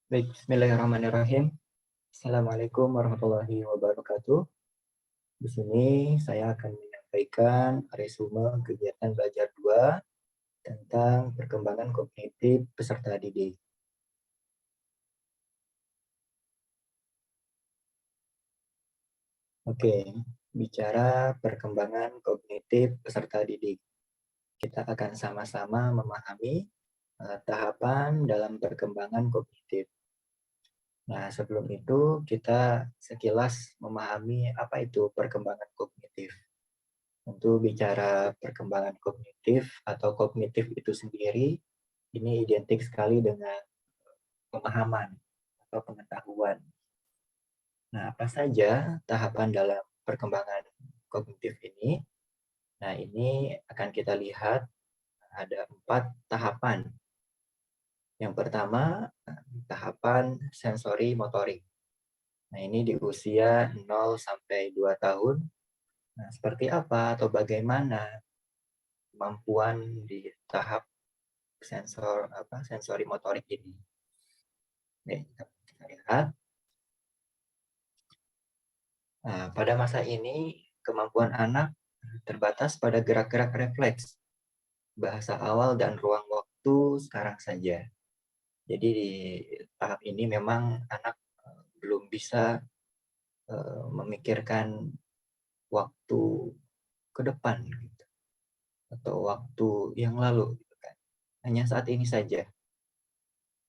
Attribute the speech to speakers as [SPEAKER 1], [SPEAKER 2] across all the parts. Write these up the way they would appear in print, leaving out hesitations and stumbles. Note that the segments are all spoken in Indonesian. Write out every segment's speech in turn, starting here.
[SPEAKER 1] Baik, bismillahirrahmanirrahim. Assalamualaikum warahmatullahi wabarakatuh. Di sini saya akan menyampaikan resume kegiatan belajar 2 tentang perkembangan kognitif peserta didik. Oke, bicara perkembangan kognitif peserta didik. Kita akan sama-sama memahami tahapan dalam perkembangan kognitif. Nah, sebelum itu kita sekilas memahami apa itu perkembangan kognitif. Untuk bicara perkembangan kognitif atau kognitif itu sendiri, ini identik sekali dengan pemahaman atau pengetahuan. Nah, apa saja tahapan dalam perkembangan kognitif ini? Nah, ini akan kita lihat ada 4 tahapan. Yang pertama, tahapan sensori motorik. Nah, ini di usia 0 sampai 2 tahun. Nah, seperti apa atau bagaimana kemampuan di tahap sensori motorik ini? Oke, kita lihat. Nah, pada masa ini kemampuan anak terbatas pada gerak-gerak refleks, bahasa awal dan ruang waktu sekarang saja. Jadi di tahap ini memang anak belum bisa memikirkan waktu ke depan gitu, atau waktu yang lalu gitu kan. Hanya saat ini saja.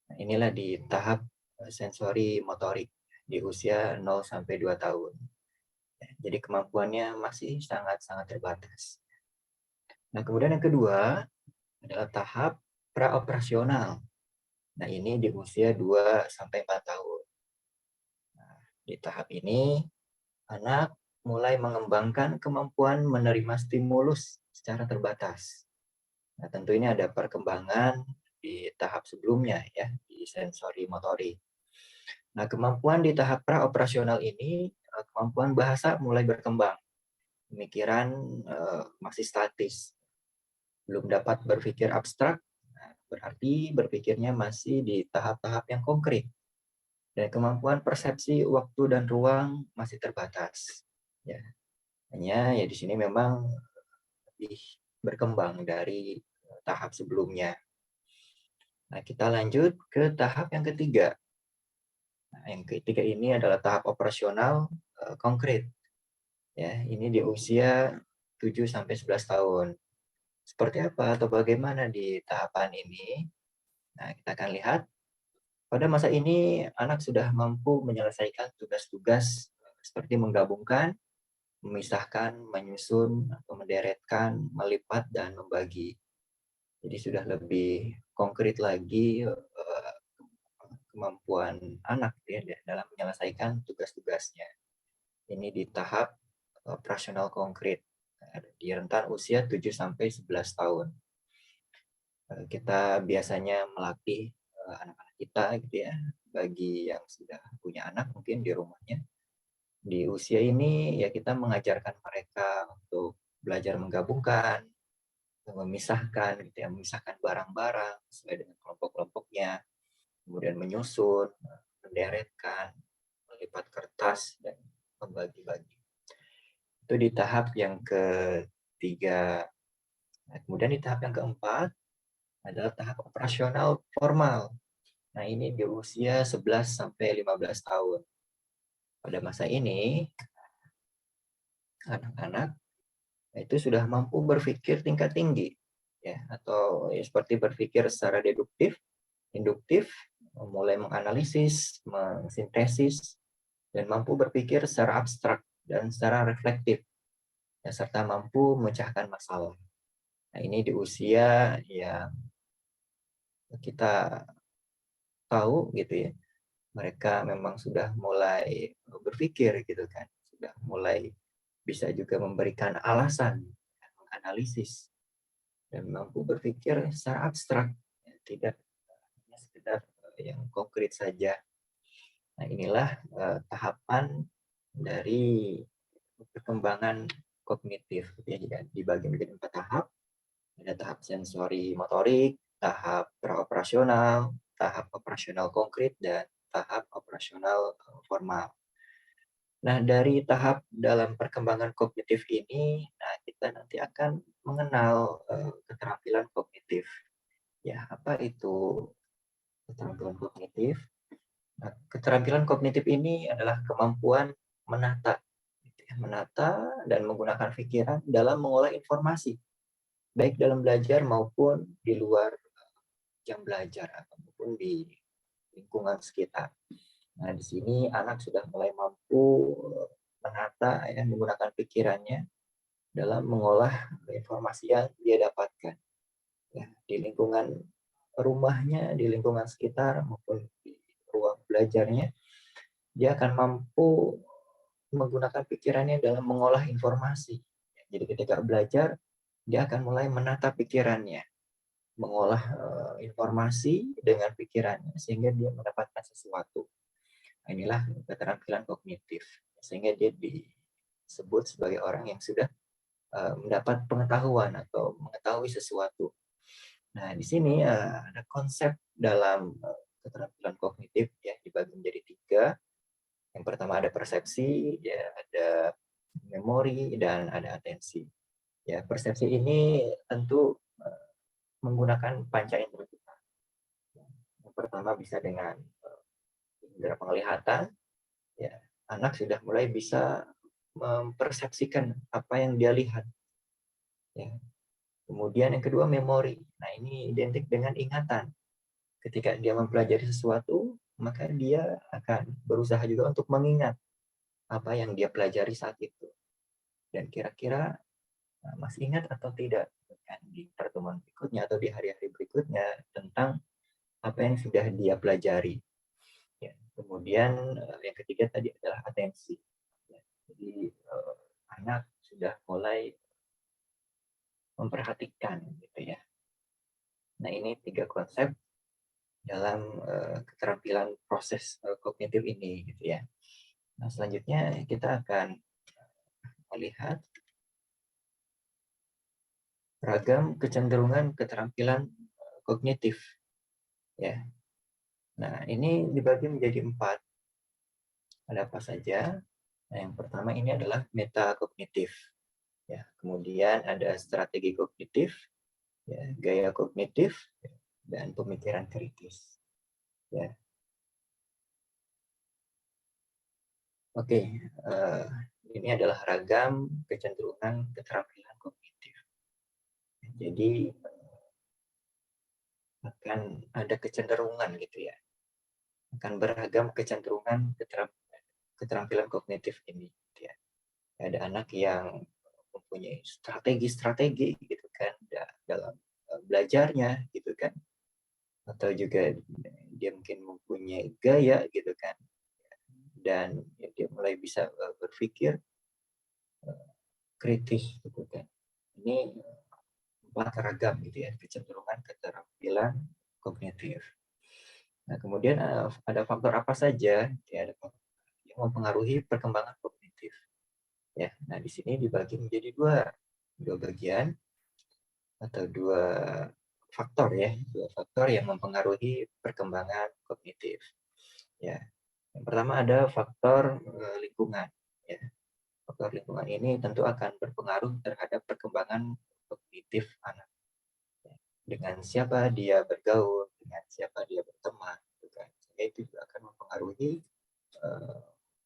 [SPEAKER 1] Nah, inilah di tahap sensori motorik di usia 0 sampai 2 tahun. Jadi kemampuannya masih sangat-sangat terbatas. Nah, kemudian yang kedua adalah tahap praoperasional. Nah, ini di usia 2 sampai 4 tahun. Nah, di tahap ini anak mulai mengembangkan kemampuan menerima stimulus secara terbatas. Nah, tentu ini ada perkembangan di tahap sebelumnya ya, di sensori motorik. Nah, kemampuan di tahap praoperasional ini, kemampuan bahasa mulai berkembang. Pemikiran masih statis, belum dapat berpikir abstrak, berarti berpikirnya masih di tahap-tahap yang konkret. Dan kemampuan persepsi waktu dan ruang masih terbatas. Ya, hanya ya di sini memang lebih berkembang dari tahap sebelumnya. Nah, kita lanjut ke tahap yang ketiga. Nah, yang ketiga ini adalah tahap operasional konkret. Ya, ini di usia 7 sampai 11 tahun. Seperti apa atau bagaimana di tahapan ini? Nah, kita akan lihat pada masa ini anak sudah mampu menyelesaikan tugas-tugas seperti menggabungkan, memisahkan, menyusun, atau menderetkan, melipat, dan membagi. Jadi sudah lebih konkret lagi kemampuan anak ya dalam menyelesaikan tugas-tugasnya. Ini di tahap operasional konkret di rentan usia 7 sampai 11 tahun. Kita biasanya melatih anak-anak kita gitu ya, bagi yang sudah punya anak mungkin di rumahnya. Di usia ini ya kita mengajarkan mereka untuk belajar menggabungkan, memisahkan gitu ya, memisahkan barang-barang sesuai dengan kelompok-kelompoknya, kemudian menyusun, menderetkan, melipat kertas dan membagi-bagi. Itu di tahap yang ketiga. Nah, kemudian di tahap yang keempat adalah tahap operasional formal. Nah, ini di usia 11 sampai 15 tahun. Pada masa ini, anak-anak itu sudah mampu berpikir tingkat tinggi, ya, atau ya, seperti berpikir secara deduktif, induktif, mulai menganalisis, mensintesis, dan mampu berpikir secara abstrak dan secara reflektif, ya, serta mampu memecahkan masalah. Nah, ini di usia yang kita tahu gitu ya, mereka memang sudah mulai berpikir gitu kan, sudah mulai bisa juga memberikan alasan, menganalisis, dan mampu berpikir secara abstrak, ya, tidak hanya sekedar yang konkret saja. Nah, inilah tahapan dari perkembangan kognitif ya, dibagi menjadi 4 tahap. Ada tahap sensori motorik, tahap praoperasional, tahap operasional konkret dan tahap operasional formal. Nah, dari tahap dalam perkembangan kognitif ini, nah kita nanti akan mengenal keterampilan kognitif. Ya, apa itu keterampilan kognitif? Nah, keterampilan kognitif ini adalah kemampuan menata, gitu ya, menata dan menggunakan pikiran dalam mengolah informasi, baik dalam belajar maupun di luar jam belajar ataupun di lingkungan sekitar. Nah, di sini anak sudah mulai mampu menata ya, menggunakan pikirannya dalam mengolah informasi yang dia dapatkan ya, di lingkungan rumahnya, di lingkungan sekitar maupun di ruang belajarnya. Dia akan mampu menggunakan pikirannya dalam mengolah informasi. Jadi ketika belajar, dia akan mulai menata pikirannya, mengolah informasi dengan pikirannya sehingga dia mendapatkan sesuatu. Nah, inilah keterampilan kognitif, sehingga dia disebut sebagai orang yang sudah mendapat pengetahuan atau mengetahui sesuatu. Nah, di sini ada konsep dalam keterampilan kognitif ya, dibagi menjadi 3. Yang pertama ada persepsi, ya, ada memori, dan ada atensi. Ya, persepsi ini tentu menggunakan panca indera kita. Yang pertama bisa dengan indera penglihatan, ya, anak sudah mulai bisa mempersepsikan apa yang dia lihat. Ya. Kemudian yang kedua memori. Nah, ini identik dengan ingatan. Ketika dia mempelajari sesuatu, maka dia akan berusaha juga untuk mengingat apa yang dia pelajari saat itu. Dan kira-kira masih ingat atau tidak kan, di pertemuan berikutnya atau di hari-hari berikutnya tentang apa yang sudah dia pelajari. Ya. Kemudian yang ketiga tadi adalah atensi. Ya. Jadi anak sudah mulai memperhatikan gitu ya. Nah, ini 3 konsep dalam keterampilan proses kognitif ini gitu ya. Nah, selanjutnya kita akan melihat ragam kecenderungan keterampilan kognitif ya. Nah, ini dibagi menjadi 4. Ada apa saja? Nah, yang pertama ini adalah metakognitif. Ya, kemudian ada strategi kognitif, ya, gaya kognitif, dan pemikiran kritis. Ya. Oke, ini adalah ragam kecenderungan keterampilan kognitif. Jadi akan ada kecenderungan gitu ya. Akan beragam kecenderungan keterampilan kognitif ini. Gitu ya. Ada anak yang mempunyai strategi-strategi gitu kan dalam belajarnya gitu kan, atau juga dia mungkin mempunyai gaya gitu kan, dan dia mulai bisa berpikir kritis gitu kan. Ini 4 ragam gitu ya kecenderungan keterampilan kognitif. Nah, kemudian ada faktor apa saja ya, ada yang mempengaruhi perkembangan kognitif ya. Nah, di sini dibagi menjadi dua bagian atau 2 faktor ya, 2 faktor yang mempengaruhi perkembangan kognitif. Ya. Yang pertama ada faktor lingkungan ya. Faktor lingkungan ini tentu akan berpengaruh terhadap perkembangan kognitif anak. Ya. Dengan siapa dia bergaul, dengan siapa dia berteman, gitu kan. Itu juga akan mempengaruhi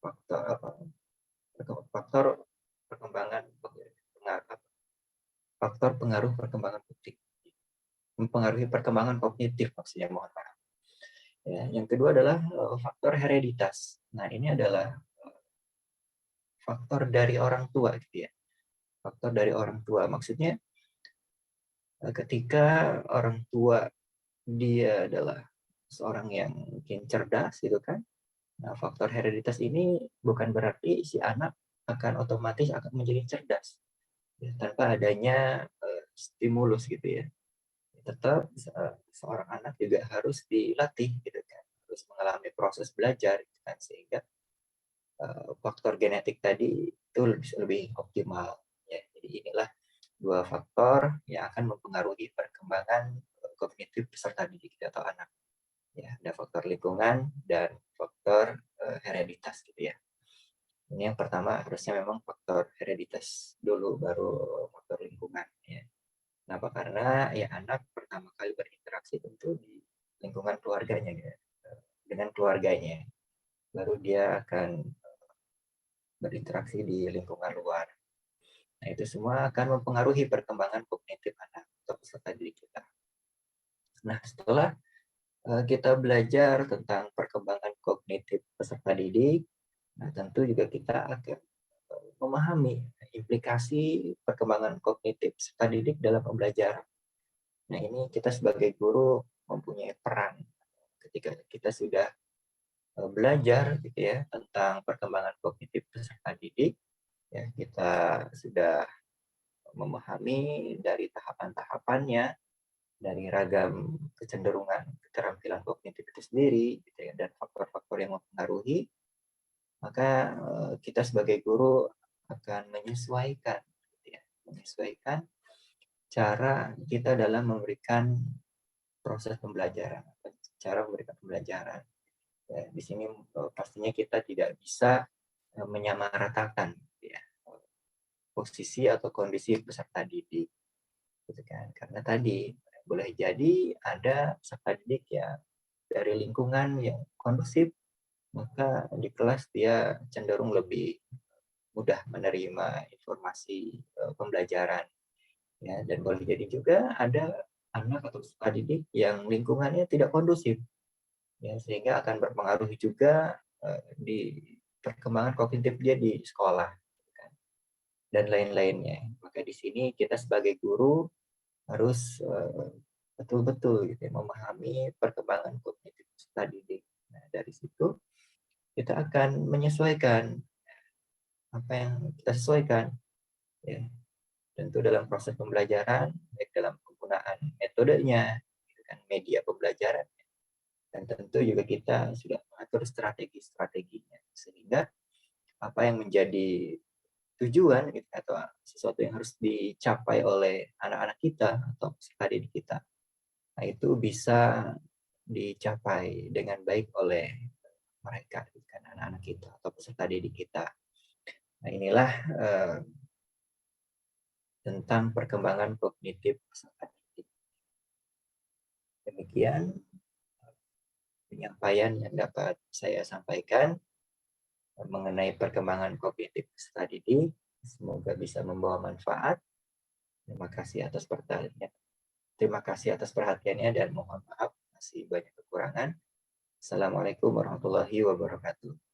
[SPEAKER 1] faktor faktor perkembangan faktor pengaruh perkembangan kognitif, mempengaruhi perkembangan kognitif maksudnya, mohon maaf. Ya, yang kedua adalah faktor hereditas. Nah, ini adalah faktor dari orang tua gitu ya. Faktor dari orang tua maksudnya ketika orang tua dia adalah seorang yang mungkin cerdas gitu kan. Nah, faktor hereditas ini bukan berarti si anak akan otomatis akan menjadi cerdas ya, tanpa adanya stimulus gitu ya. Tetap seorang anak juga harus dilatih gitu kan, harus mengalami proses belajar gitu kan, sehingga faktor genetik tadi itu lebih optimal ya. Jadi inilah 2 faktor yang akan mempengaruhi perkembangan kognitif peserta didik atau anak. Ya, ada faktor lingkungan dan faktor hereditas gitu ya. Ini yang pertama harusnya memang faktor hereditas dulu, baru faktor lingkungan ya. Kenapa? Karena ya anak pertama kali berinteraksi tentu di lingkungan keluarganya ya. Dengan keluarganya, baru dia akan berinteraksi di lingkungan luar. Nah, itu semua akan mempengaruhi perkembangan kognitif anak atau peserta didik kita. Nah, setelah kita belajar tentang perkembangan kognitif peserta didik, nah tentu juga kita akan memahami implikasi perkembangan kognitif peserta didik dalam pembelajaran. Nah, ini kita sebagai guru mempunyai peran ketika kita sudah belajar gitu ya tentang perkembangan kognitif peserta didik, ya kita sudah memahami dari tahapan-tahapannya, dari ragam kecenderungan keterampilan kognitif itu sendiri gitu ya, dan faktor-faktor yang mempengaruhi, maka kita sebagai guru akan menyesuaikan gitu ya, menyesuaikan cara kita dalam memberikan proses pembelajaran, cara memberikan pembelajaran. Ya, di sini pastinya kita tidak bisa menyamaratakan gitu ya, posisi atau kondisi peserta didik gitu kan, karena tadi boleh jadi ada peserta didik yang dari lingkungan yang kondusif, maka di kelas dia cenderung lebih mudah menerima informasi pembelajaran ya, dan boleh jadi juga ada anak atau peserta didik yang lingkungannya tidak kondusif ya, sehingga akan berpengaruh juga di perkembangan kognitif dia di sekolah kan, dan lain-lainnya. Maka di sini kita sebagai guru harus betul-betul gitu ya, memahami perkembangan kognitif peserta didik. Nah, dari situ kita akan menyesuaikan apa yang kita sesuaikan ya. Tentu dalam proses pembelajaran, baik dalam penggunaan metodenya, gitu kan, media pembelajaran, dan tentu juga kita sudah mengatur strategi-strateginya sehingga apa yang menjadi tujuan gitu, atau sesuatu yang harus dicapai oleh anak-anak kita atau peserta didik kita, nah itu bisa dicapai dengan baik oleh mereka, gitu kan, anak-anak kita atau peserta didik kita. Nah, inilah tentang perkembangan kognitif peserta didik. Demikian penyampaian yang dapat saya sampaikan mengenai perkembangan kognitif peserta didik. Semoga bisa membawa manfaat. Terima kasih atas perhatiannya. Terima kasih atas perhatiannya dan mohon maaf masih banyak kekurangan. Assalamualaikum warahmatullahi wabarakatuh.